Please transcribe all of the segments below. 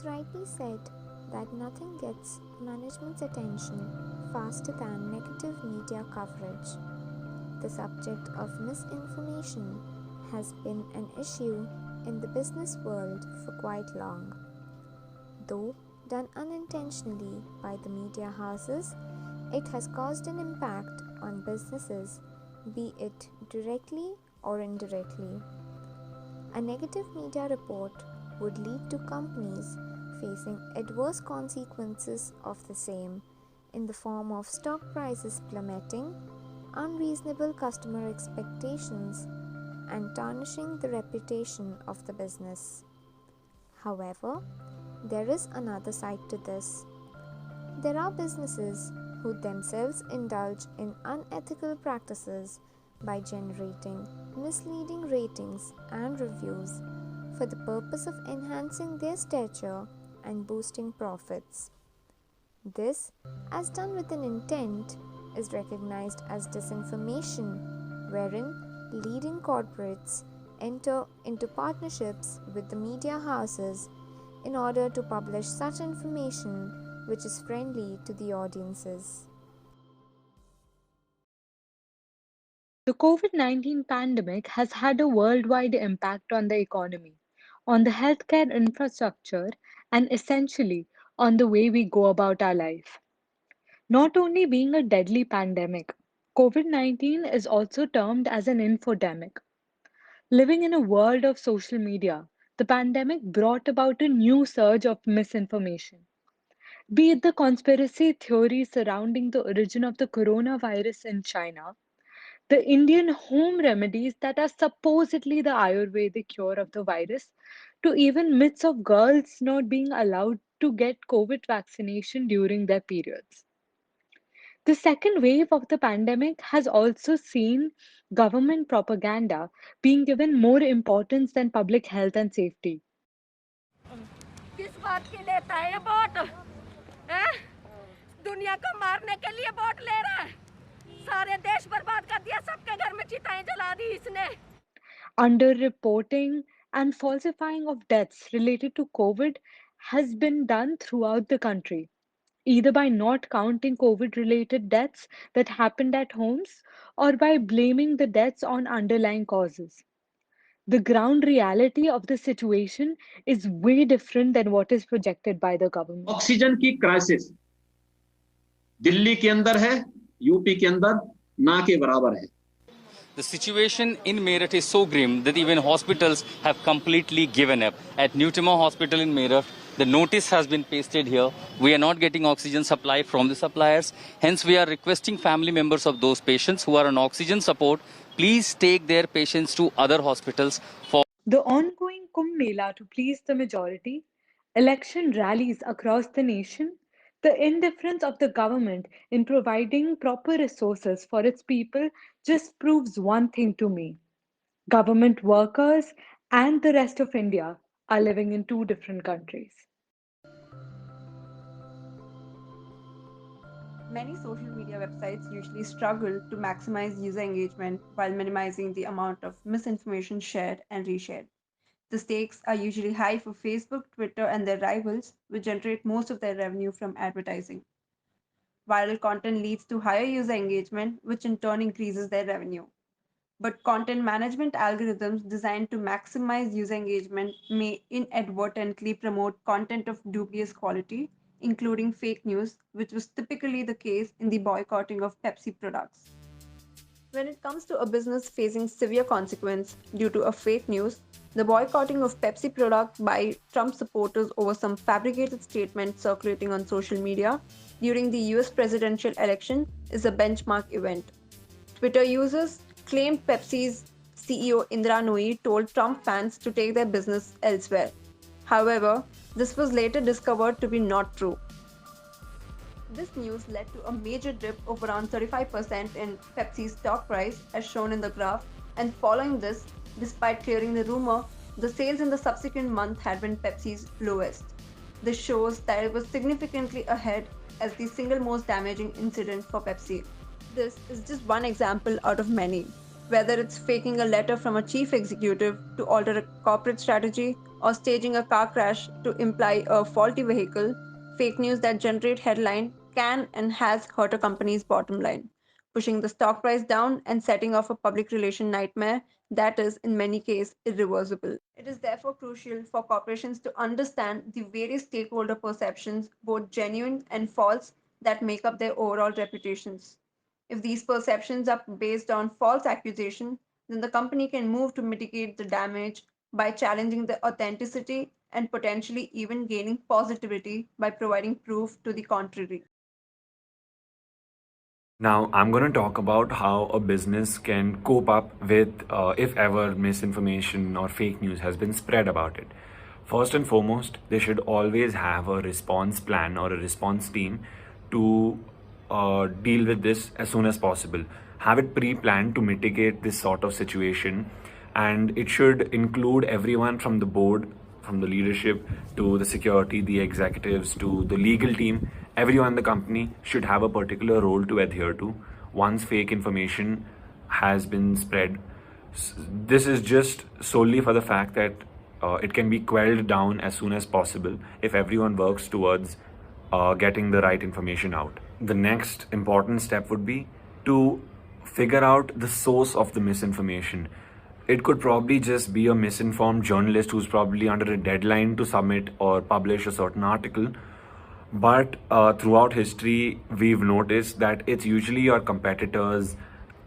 is rightly said that nothing gets management's attention faster than negative media coverage. The subject of misinformation has been an issue in the business world for quite long. Though done unintentionally by the media houses, it has caused an impact on businesses, be it directly or indirectly. A negative media report would lead to companies facing adverse consequences of the same in the form of stock prices plummeting, unreasonable customer expectations, and tarnishing the reputation of the business. However, there is another side to this. There are businesses who themselves indulge in unethical practices by generating misleading ratings and reviews for the purpose of enhancing their stature and boosting profits. This, as done with an intent, is recognized as disinformation, wherein leading corporates enter into partnerships with the media houses in order to publish such information which is friendly to the audiences. The COVID-19 pandemic has had a worldwide impact on the economy, on the healthcare infrastructure, and essentially on the way we go about our life. Not only being a deadly pandemic, COVID 19 is also termed as an infodemic. Living in a world of social media, the pandemic brought about a new surge of misinformation. Be it the conspiracy theories surrounding the origin of the coronavirus in China, the Indian home remedies that are supposedly the Ayurvedic cure of the virus, to even myths of girls not being allowed to get COVID vaccination during their periods. The second wave of the pandemic has also seen government propaganda being given more importance than public health and safety. किस बात की लेता है ये vote हैं? दुनिया को मारने के लिए वोट ले रहा है सारे देश बर्बाद कर दिया सबके घर में चिताएं जला दी इसने Underreporting and falsifying of deaths related to COVID has been done throughout the country, either by not counting COVID related deaths that happened at homes or by blaming the deaths on underlying causes. The ground reality of the situation is way different than what is projected by the government. Oxygen की crisis Delhi के अंदर है, UP के अंदर ना के बराबर है. The situation in Meerut is so grim that even hospitals have completely given up. At Newtima Hospital in Meerut, the notice has been pasted here. We are not getting oxygen supply from the suppliers. Hence, we are requesting family members of those patients who are on oxygen support, please take their patients to other hospitals for. The ongoing Kumbh Mela to please the majority, election rallies across the nation, the indifference of the government in providing proper resources for its people just proves one thing to me. Government workers and the rest of India are living in two different countries. Many social media websites usually struggle to maximize user engagement while minimizing the amount of misinformation shared and reshared. The stakes are usually high for Facebook, Twitter, and their rivals, which generate most of their revenue from advertising. Viral content leads to higher user engagement, which in turn increases their revenue. But content management algorithms designed to maximize user engagement may inadvertently promote content of dubious quality, including fake news, which was typically the case in the boycotting of Pepsi products. When it comes to a business facing severe consequence due to a fake news, the boycotting of Pepsi product by Trump supporters over some fabricated statement circulating on social media during the US presidential election is a benchmark event. Twitter users claimed Pepsi's CEO Indra Nooyi told Trump fans to take their business elsewhere. However, this was later discovered to be not true. This news led to a major dip of around 35% in Pepsi's stock price, as shown in the graph, and following this, despite clearing the rumor, the sales in the subsequent month had been Pepsi's lowest. This shows that it was significantly ahead as the single most damaging incident for Pepsi. This is just one example out of many. Whether it's faking a letter from a chief executive to alter a corporate strategy or staging a car crash to imply a faulty vehicle, fake news that generate headline can and has hurt a company's bottom line, pushing the stock price down and setting off a public relation nightmare that is in many cases irreversible. It is therefore crucial for corporations to understand the various stakeholder perceptions, both genuine and false, that make up their overall reputations. If these perceptions are based on false accusation, then the company can move to mitigate the damage by challenging the authenticity and potentially even gaining positivity by providing proof to the contrary. Now, I'm going to talk about how a business can cope up with if ever misinformation or fake news has been spread about it. First and foremost, they should always have a response plan or a response team to deal with this as soon as possible. Have it pre planned to mitigate this sort of situation, and it should include everyone from the board, from the leadership to the security, the executives to the legal team. Everyone in the company should have a particular role to adhere to once fake information has been spread. This is just solely for the fact that it can be quelled down as soon as possible if everyone works towards getting the right information out. The next important step would be to figure out the source of the misinformation. It could probably just be a misinformed journalist who's probably under a deadline to submit or publish a certain article. But throughout history, we've noticed that it's usually your competitors,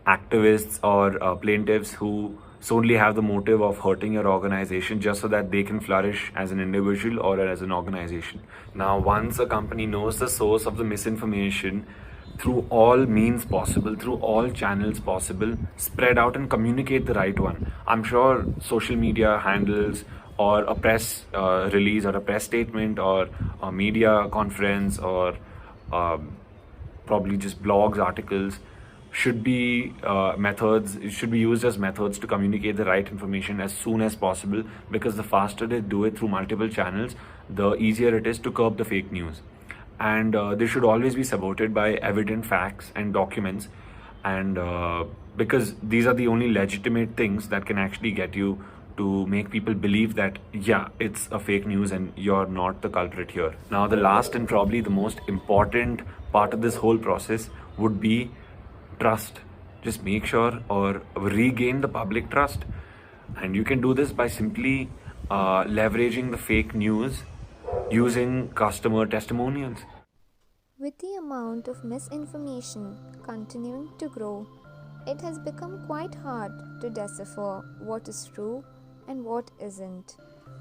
activists, or plaintiffs who solely have the motive of hurting your organization just so that they can flourish as an individual or as an organization. Now, once a company knows the source of the misinformation, through all means possible, through all channels possible, spread out and communicate the right one. I'm sure social media handles or a press release or a press statement or a media conference or probably just blogs, articles should be methods, it should be used as methods to communicate the right information as soon as possible, because the faster they do it through multiple channels, the easier it is to curb the fake news. And they should always be supported by evident facts and documents, and because these are the only legitimate things that can actually get you to make people believe that yeah, it's a fake news and you're not the culprit here. Now, the last and probably the most important part of this whole process would be trust. Just make sure or regain the public trust, and you can do this by simply leveraging the fake news using customer testimonials. With the amount of misinformation continuing to grow, it has become quite hard to decipher what is true and what isn't.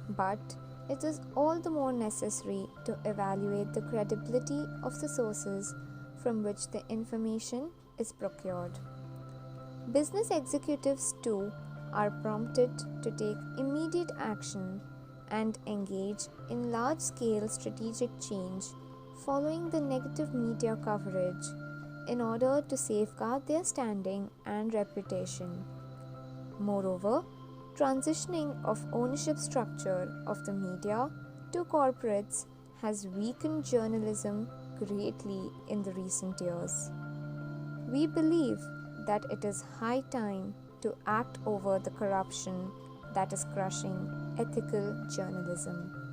But it is all the more necessary to evaluate the credibility of the sources from which the information is procured. Business executives, too, are prompted to take immediate action and engage in large scale strategic change following the negative media coverage in order to safeguard their standing and reputation. Moreover, transitioning of ownership structure of the media to corporates has weakened journalism greatly in the recent years. We believe that it is high time to act over the corruption that is crushing ethical journalism.